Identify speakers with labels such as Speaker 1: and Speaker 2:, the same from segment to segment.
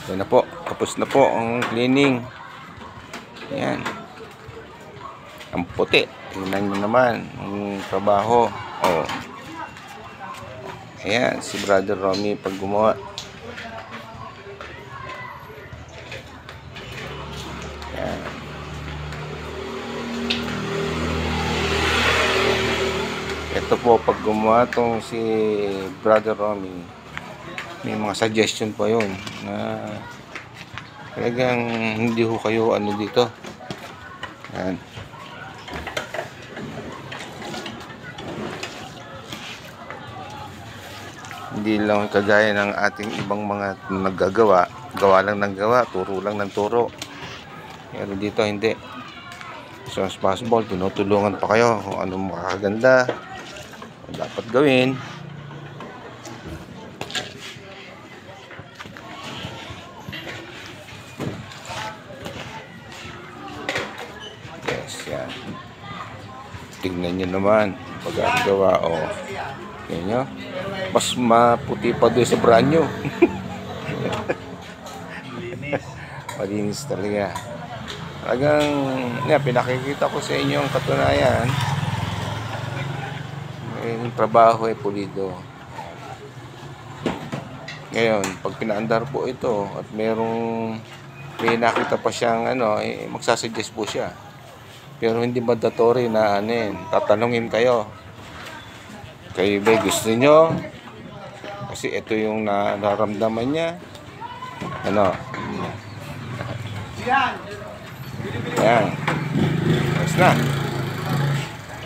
Speaker 1: Yan na po, tapos na po ang cleaning. Yan. Ang puti. Tingnan nyo naman ang trabaho. Oh. Ayan, si Brother Romy pag gumawa. Ayan. Ito po, pag gumawa itong si Brother Romy, may mga suggestion pa yun na talagang hindi ho kayo ano dito. Ayan. Hindi lang kagaya ng ating ibang mga naggagawa, gawa lang ng gawa, turo lang ng turo. Pero dito hindi. So as possible, tinutulungan pa kayo kung anong makakaganda, kung dapat gawin. Yes, yan. Tingnan nyo naman pag-gawa. Oh. Yan nyo. Mas maputi pa doon sa branyo. Malinis talaga. Talagang pinakikita ko sa inyo ang katunayan. Yung trabaho ay pulido. Ngayon, pag pinaandar po ito at may nakita pa siyang magsasuggest po siya. Pero hindi mandatory na tatanungin kayo. Kayo ba gusto niyo? Kasi ito yung nararamdaman niya. Ayan. Tapos na.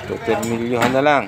Speaker 1: Tutermilyohan na lang.